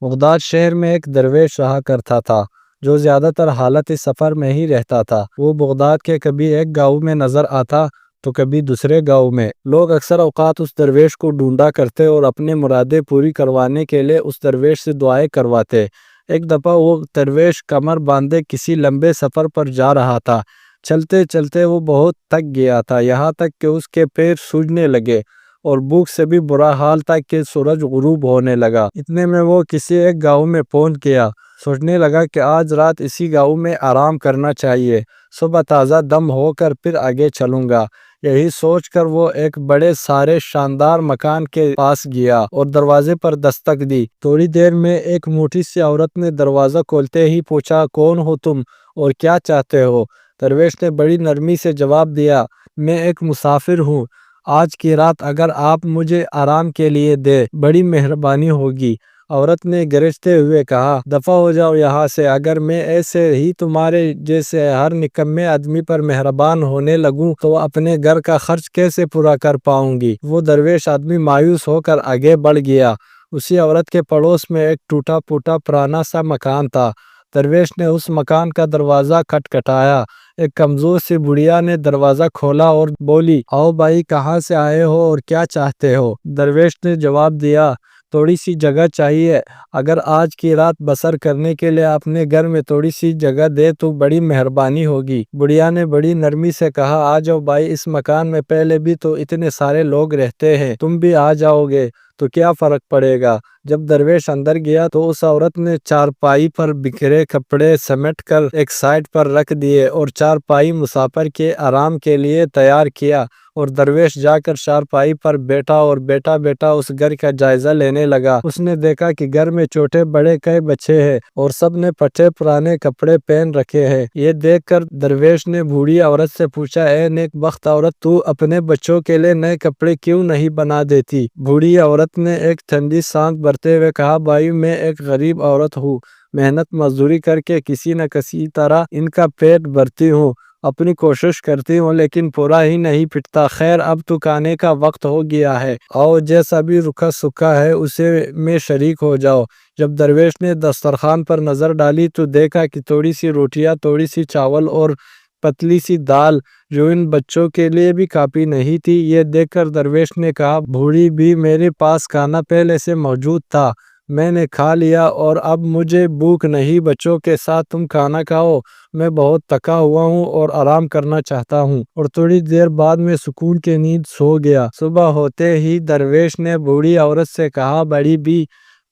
Baghdad شہر میں ایک درویش رہا کرتا تھا جو زیادہ تر حالت سفر میں ہی رہتا تھا۔ وہ بغداد کے کبھی ایک گاؤں میں نظر آتا تو کبھی دوسرے گاؤں میں۔ لوگ اکثر اوقات اس درویش کو ڈھونڈا کرتے اور اپنی مرادیں پوری کروانے کے لیے اس درویش سے دعائیں کرواتے۔ ایک دفعہ وہ درویش کمر باندھے کسی لمبے سفر پر جا رہا تھا۔ چلتے چلتے وہ بہت تھک گیا تھا، یہاں تک کہ اس کے پیر سوجنے لگے اور بھوک سے بھی برا حال تھا کہ سورج غروب ہونے لگا۔ اتنے میں وہ کسی ایک گاؤں میں پہنچ گیا۔ سوچنے لگا کہ آج رات اسی گاؤں میں آرام کرنا چاہیے، صبح تازہ دم ہو کر پھر آگے چلوں گا۔ یہی سوچ کر وہ ایک بڑے سارے شاندار مکان کے پاس گیا اور دروازے پر دستک دی۔ تھوڑی دیر میں ایک موٹی سی عورت نے دروازہ کھولتے ہی پوچھا، کون ہو تم اور کیا چاہتے ہو؟ درویش نے بڑی نرمی سے جواب دیا، میں ایک مسافر ہوں، آج کی رات اگر آپ مجھے آرام کے لیے دے بڑی مہربانی ہوگی۔ عورت نے گرجتے ہوئے کہا، دفع ہو جاؤ یہاں سے، اگر میں ایسے ہی تمہارے جیسے ہر نکمے آدمی پر مہربان ہونے لگوں تو اپنے گھر کا خرچ کیسے پورا کر پاؤں گی؟ وہ درویش آدمی مایوس ہو کر آگے بڑھ گیا۔ اسی عورت کے پڑوس میں ایک ٹوٹا پھوٹا پرانا سا مکان تھا۔ درویش نے اس مکان کا دروازہ کھٹکھٹایا۔ ایک کمزور سی بڑھیا نے دروازہ کھولا اور بولی، آؤ بھائی، کہاں سے آئے ہو اور کیا چاہتے ہو؟ درویش نے جواب دیا، تھوڑی سی جگہ چاہیے، اگر آج کی رات بسر کرنے کے لیے اپنے گھر میں تھوڑی سی جگہ دے تو بڑی مہربانی ہوگی۔ بڑھیا نے بڑی نرمی سے کہا، آ جاؤ بھائی، اس مکان میں پہلے بھی تو اتنے سارے لوگ رہتے ہیں، تم بھی آ جاؤ گے تو کیا فرق پڑے گا؟ جب درویش اندر گیا تو اس عورت نے چارپائی پر بکھرے کپڑے سمیٹ کر ایک سائیڈ پر رکھ دیے اور چارپائی مسافر کے آرام کے لیے تیار کیا، اور درویش جا کر چارپائی پر بیٹھا اور بیٹھا بیٹھا اس گھر کا جائزہ لینے لگا۔ اس نے دیکھا کہ گھر میں چھوٹے بڑے کئی بچے ہیں اور سب نے پھٹے پرانے کپڑے پہن رکھے ہیں۔ یہ دیکھ کر درویش نے بوڑھی عورت سے پوچھا، اے نیک بخت عورت، تو اپنے بچوں کے لیے نئے کپڑے کیوں نہیں بنا دیتی؟ بوڑھی عورت نے ایک ٹھنڈی سانس بھرتے ہوئے کہا، بھائی، میں ایک غریب عورت ہوں، محنت مزدوری کر کے کسی نہ کسی طرح ان کا پیٹ بھرتی ہوں، اپنی کوشش کرتی ہوں لیکن پورا ہی نہیں پھٹتا۔ خیر، اب تو کھانے کا وقت ہو گیا ہے، آؤ جیسا بھی رکھا سکھا ہے اسے میں شریک ہو جاؤ۔ جب درویش نے دسترخوان پر نظر ڈالی تو دیکھا کہ تھوڑی سی روٹیاں، تھوڑی سی چاول اور پتلی سی دال، جو ان بچوں کے لیے بھی کافی نہیں تھی۔ یہ دیکھ کر درویش نے کہا، بوڑھی بھی، میرے پاس کھانا پہلے سے موجود تھا، میں نے کھا لیا اور اب مجھے بھوک نہیں، بچوں کے ساتھ تم کھانا کھاؤ، میں بہت تھکا ہوا ہوں اور آرام کرنا چاہتا ہوں۔ اور تھوڑی دیر بعد میں سکون کی نیند سو گیا۔ صبح ہوتے ہی درویش نے بوڑھی عورت سے کہا، بڑی بھی،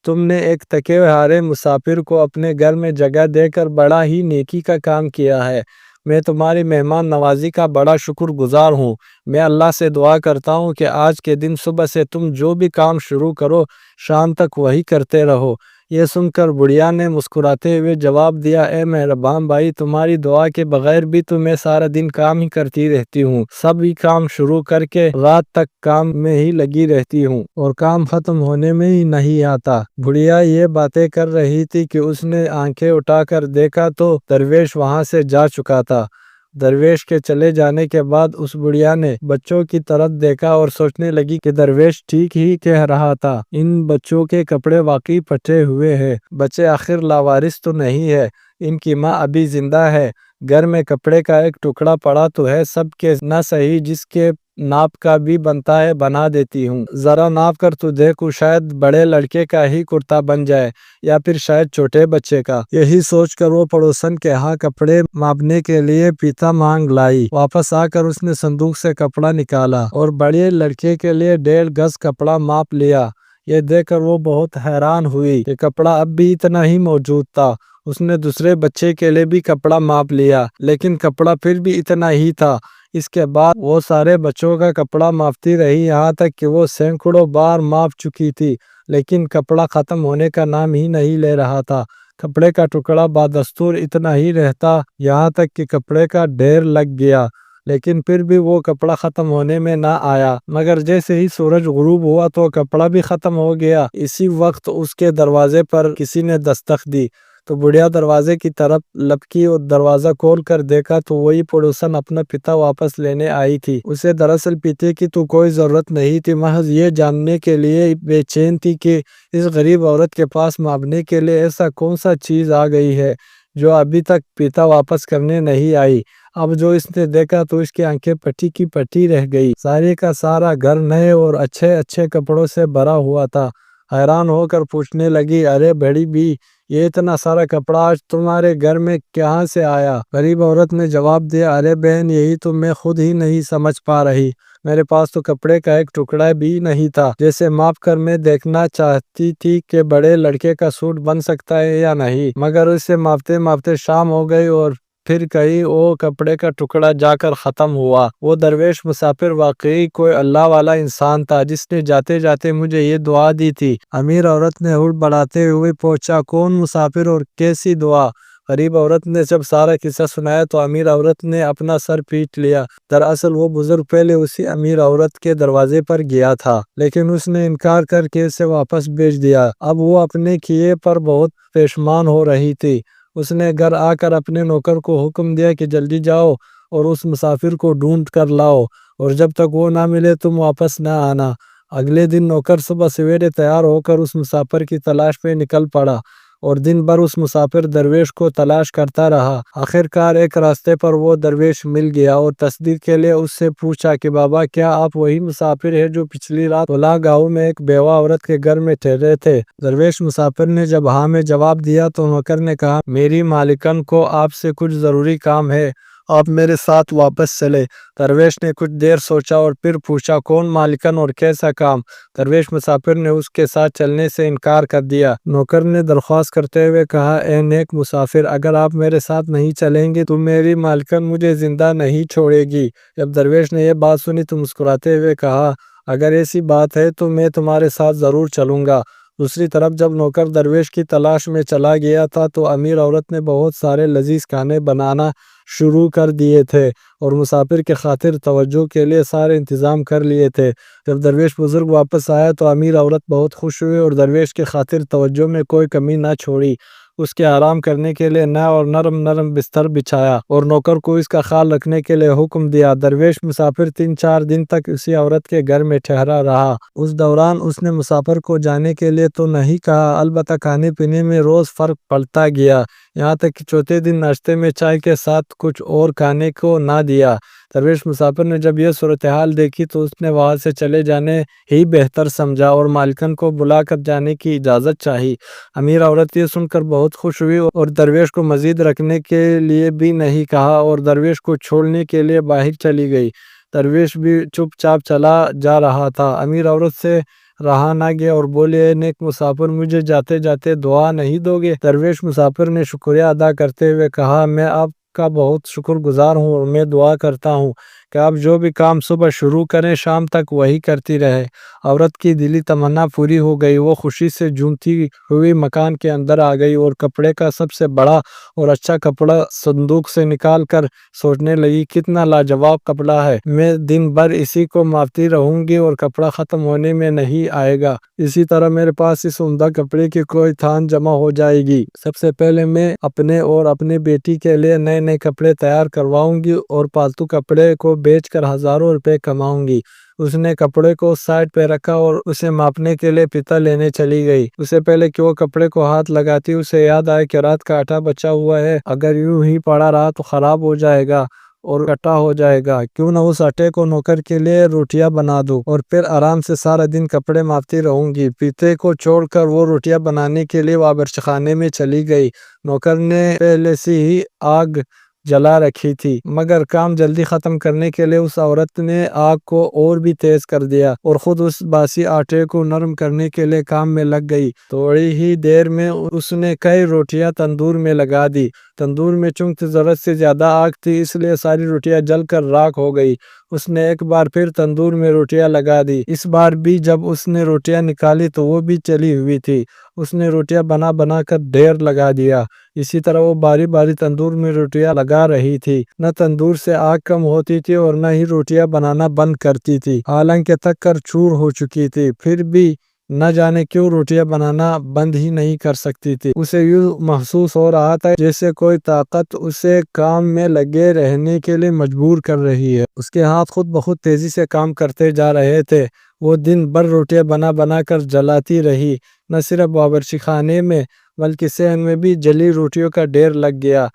تم نے ایک تھکے ہارے مسافر کو اپنے گھر میں جگہ دے کر بڑا ہی نیکی کا کام کیا ہے، میں تمہاری مہمان نوازی کا بڑا شکر گزار ہوں۔ میں اللہ سے دعا کرتا ہوں کہ آج کے دن صبح سے تم جو بھی کام شروع کرو شام تک وہی کرتے رہو۔ یہ سن کر بڑھیا نے مسکراتے ہوئے جواب دیا، اے مہربان بھائی، تمہاری دعا کے بغیر بھی تو میں سارا دن کام ہی کرتی رہتی ہوں، سبھی کام شروع کر کے رات تک کام میں ہی لگی رہتی ہوں اور کام ختم ہونے میں ہی نہیں آتا۔ بڑھیا یہ باتیں کر رہی تھی کہ اس نے آنکھیں اٹھا کر دیکھا تو درویش وہاں سے جا چکا تھا۔ درویش کے چلے جانے کے بعد اس بڑھیا نے بچوں کی طرف دیکھا اور سوچنے لگی کہ درویش ٹھیک ہی کہہ رہا تھا، ان بچوں کے کپڑے واقعی پھٹے ہوئے ہیں، بچے آخر لاوارث تو نہیں ہے، ان کی ماں ابھی زندہ ہے، گھر میں کپڑے کا ایک ٹکڑا پڑا تو ہے، سب کے نہ صحیح جس کے ناپ کا بھی بنتا ہے بنا دیتی ہوں، ذرا ناپ کر تو دیکھو، شاید بڑے لڑکے کا ہی کرتا بن جائے یا پھر شاید چھوٹے بچے کا۔ یہی سوچ کر وہ پڑوسن کے ہاں کپڑے ماپنے کے لیے فیتا مانگ لائی۔ واپس آ کر اس نے صندوق سے کپڑا نکالا اور بڑے لڑکے کے لیے 1.5 گز کپڑا ماپ لیا۔ یہ دیکھ کر وہ بہت حیران ہوئی کہ کپڑا اب بھی اتنا ہی موجود تھا۔ اس نے دوسرے بچے کے لیے بھی کپڑا ماپ لیا لیکن کپڑا پھر بھی اتنا ہی تھا۔ اس کے بعد وہ سارے بچوں کا کپڑا ماپتی رہی، یہاں تک کہ وہ سینکڑوں بار ماپ چکی تھی لیکن کپڑا ختم ہونے کا نام ہی نہیں لے رہا تھا۔ کپڑے کا ٹکڑا بدستور اتنا ہی رہتا، یہاں تک کہ کپڑے کا ڈھیر لگ گیا لیکن پھر بھی وہ کپڑا ختم ہونے میں نہ آیا۔ مگر جیسے ہی سورج غروب ہوا تو کپڑا بھی ختم ہو گیا۔ اسی وقت اس کے دروازے پر کسی نے دستک دی۔ تو بڑھیا دروازے کی طرف لپکی اور دروازہ کھول کر دیکھا تو وہی پڑوسن اپنا پتا واپس لینے آئی تھی۔ اسے دراصل پیتے کی تو کوئی ضرورت نہیں تھی، محض یہ جاننے کے لیے بے چین تھی کہ اس غریب عورت کے پاس مانگنے کے لیے ایسا کون سا چیز آ گئی ہے جو ابھی تک پیتا واپس کرنے نہیں آئی۔ اب جو اس نے دیکھا تو اس کی آنکھیں پٹی کی پٹی رہ گئی۔ سارے کا سارا گھر نئے اور اچھے اچھے کپڑوں سے بھرا ہوا تھا۔ حیران ہو کر پوچھنے لگی، ارے بڑی بی، یہ اتنا سارا کپڑا آج تمہارے گھر میں کہاں سے آیا؟ غریب عورت نے جواب دیا، ارے بہن، یہی تو میں خود ہی نہیں سمجھ پا رہی۔ میرے پاس تو کپڑے کا ایک ٹکڑا بھی نہیں تھا۔ جیسے ماپ کر میں دیکھنا چاہتی تھی کہ بڑے لڑکے کا سوٹ بن سکتا ہے یا نہیں، مگر اسے ماپتے ماپتے شام ہو گئی اور پھر کہیں وہ کپڑے کا ٹکڑا جا کر ختم ہوا۔ وہ درویش مسافر واقعی کوئی اللہ والا انسان تھا جس نے جاتے جاتے مجھے یہ دعا دی تھی۔ امیر عورت نے ہڑ بڑھاتے ہوئے پوچھا، کون مسافر اور کیسی دعا؟ غریب عورت نے جب سارا قصہ سنایا تو امیر عورت نے اپنا سر پیٹ لیا۔ دراصل وہ بزرگ پہلے اسی امیر عورت کے دروازے پر گیا تھا، لیکن اس نے انکار کر کے اسے واپس بھیج دیا۔ اب وہ اپنے کیے پر بہت پشیمان ہو رہی تھی۔ اس نے گھر آ کر اپنے نوکر کو حکم دیا کہ جلدی جاؤ اور اس مسافر کو ڈھونڈ کر لاؤ، اور جب تک وہ نہ ملے تم واپس نہ آنا۔ اگلے دن نوکر صبح سویرے تیار ہو کر اس مسافر کی تلاش پہ نکل پڑا اور دن بھر اس مسافر درویش کو تلاش کرتا رہا۔ آخرکار ایک راستے پر وہ درویش مل گیا اور تصدیق کے لیے اس سے پوچھا کہ بابا، کیا آپ وہی مسافر ہیں جو پچھلی رات فلاں گاؤں میں ایک بیوہ عورت کے گھر میں ٹھہرے تھے؟ درویش مسافر نے جب ہاں میں جواب دیا تو نوکر نے کہا، میری مالکن کو آپ سے کچھ ضروری کام ہے، آپ میرے ساتھ واپس چلے۔ درویش نے کچھ دیر سوچا اور پھر پوچھا، کون مالکن اور کیسا کام؟ درویش مسافر نے اس کے ساتھ چلنے سے انکار کر دیا۔ نوکر نے درخواست کرتے ہوئے کہا، اے نیک مسافر، اگر آپ میرے ساتھ نہیں چلیں گے تو میری مالکن مجھے زندہ نہیں چھوڑے گی۔ جب درویش نے یہ بات سنی تو مسکراتے ہوئے کہا، اگر ایسی بات ہے تو میں تمہارے ساتھ ضرور چلوں گا۔ دوسری طرف جب نوکر درویش کی تلاش میں چلا گیا تھا تو امیر عورت نے بہت سارے لذیذ کھانے بنانا شروع کر دیے تھے اور مسافر کے خاطر توجہ کے لیے سارے انتظام کر لیے تھے۔ جب درویش بزرگ واپس آیا تو امیر عورت بہت خوش ہوئی اور درویش کے خاطر توجہ میں کوئی کمی نہ چھوڑی۔ اس کے آرام کرنے کے لیے نیا اور نرم نرم بستر بچھایا اور نوکر کو اس کا خیال رکھنے کے لیے حکم دیا۔ درویش مسافر 3-4 دن تک اسی عورت کے گھر میں ٹھہرا رہا۔ اس دوران اس نے مسافر کو جانے کے لیے تو نہیں کہا، البتہ کھانے پینے میں روز فرق پڑتا گیا، یہاں تک کہ چوتھے دن ناشتے میں چائے کے ساتھ کچھ اور کھانے کو نہ دیا۔ درویش مسافر نے جب یہ صورتحال دیکھی تو اس نے وہاں سے چلے جانے ہی بہتر سمجھا اور مالکن کو بلا کر جانے کی اجازت چاہی۔ امیر عورت یہ سن کر بہت خوش ہوئی اور درویش کو مزید رکھنے کے لیے بھی نہیں کہا اور درویش کو چھوڑنے کے لیے باہر چلی گئی۔ درویش بھی چپ چاپ چلا جا رہا تھا۔ امیر عورت سے رہا نہ گیا اور بولے، اے نیک مسافر، مجھے جاتے جاتے دعا نہیں دو گے؟ درویش مسافر نے شکریہ ادا کرتے ہوئے کہا، میں آپ کا بہت شکر گزار ہوں اور میں دعا کرتا ہوں کہ آپ جو بھی کام صبح شروع کریں شام تک وہی کرتی رہے۔ عورت کی دلی تمنا پوری ہو گئی۔ وہ خوشی سے جھومتی ہوئی مکان کے اندر آ گئی اور کپڑے کا سب سے بڑا اور اچھا کپڑا صندوق سے نکال کر سوچنے لگی، کتنا لاجواب کپڑا ہے، میں دن بھر اسی کو ماپتی رہوں گی اور کپڑا ختم ہونے میں نہیں آئے گا۔ اسی طرح میرے پاس اس عمدہ کپڑے کی کوئی تھان جمع ہو جائے گی۔ سب سے پہلے میں اپنے اور اپنی بیٹی کے لیے نئے نئے کپڑے تیار کرواؤں گی اور پالتو کپڑے کو بیچ کر ہزاروں روپے کماؤں گی۔ اس نے کپڑے کو سائڈ پہ رکھا اور اسے ماپنے کے لیے پتا لینے چلی گئی۔ اسے پہلے کہ وہ کپڑے کو ہاتھ لگاتی اسے یاد آیا کہ رات کا آٹا بچا ہوا ہے، اگر یوں ہی پڑا رہا تو خراب ہو جائے گا اور کٹا ہو جائے گا، کیوں نہ اس آٹے کو نوکر کے لیے روٹیاں بنا دوں اور پھر آرام سے سارا دن کپڑے ماپتی رہوں گی۔ پیتے کو چھوڑ کر وہ روٹیاں بنانے کے لیے باورچی خانے میں چلی گئی۔ نوکر نے پہلے سے ہی آگ جلا رکھی تھی، مگر کام جلدی ختم کرنے کے لیے اس عورت نے آگ کو اور بھی تیز کر دیا اور خود اس باسی آٹے کو نرم کرنے کے لیے کام میں لگ گئی۔ تھوڑی ہی دیر میں اس نے کئی روٹیاں تندور میں لگا دی۔ تندور میں چونکہ ضرورت سے زیادہ آگ تھی اس لیے ساری روٹیاں جل کر راکھ ہو گئی۔ اس نے ایک بار پھر تندور میں روٹیاں لگا دی۔ اس بار بھی جب اس نے روٹیاں نکالی تو وہ بھی چلی ہوئی تھی۔ اس نے روٹیاں بنا بنا کر ڈھیر لگا دیا۔ اسی طرح وہ باری باری تندور میں روٹیاں لگا رہی تھی۔ نہ تندور سے آگ کم ہوتی تھی اور نہ ہی روٹیاں بنانا بند کرتی تھی، حالانکہ تک کر چور ہو چکی تھی۔ پھر بھی نہ جانے کیوں روٹیاں بنانا بند ہی نہیں کر سکتی تھی۔ اسے یوں محسوس ہو رہا تھا جیسے کوئی طاقت اسے کام میں لگے رہنے کے لیے مجبور کر رہی ہے۔ اس کے ہاتھ خود بہت تیزی سے کام کرتے جا رہے تھے۔ وہ دن بھر روٹیاں بنا بنا کر جلاتی رہی۔ نہ صرف باورچی خانے میں بلکہ صحن میں بھی جلی روٹیوں کا ڈھیر لگ گیا۔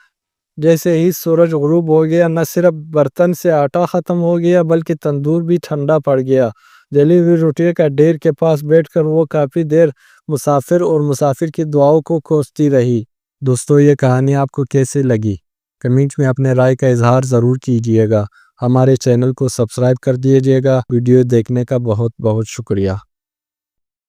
جیسے ہی سورج غروب ہو گیا، نہ صرف برتن سے آٹا ختم ہو گیا بلکہ تندور بھی ٹھنڈا پڑ گیا۔ جلی ہوئی روٹیوں کا ڈھیر کے پاس بیٹھ کر وہ کافی دیر مسافر اور مسافر کی دعاؤں کو کوستی رہی۔ دوستو، یہ کہانی آپ کو کیسے لگی؟ کمنٹ میں اپنے رائے کا اظہار ضرور کیجیے گا۔ ہمارے چینل کو سبسکرائب کر دیجیے گا۔ ویڈیو دیکھنے کا بہت بہت شکریہ۔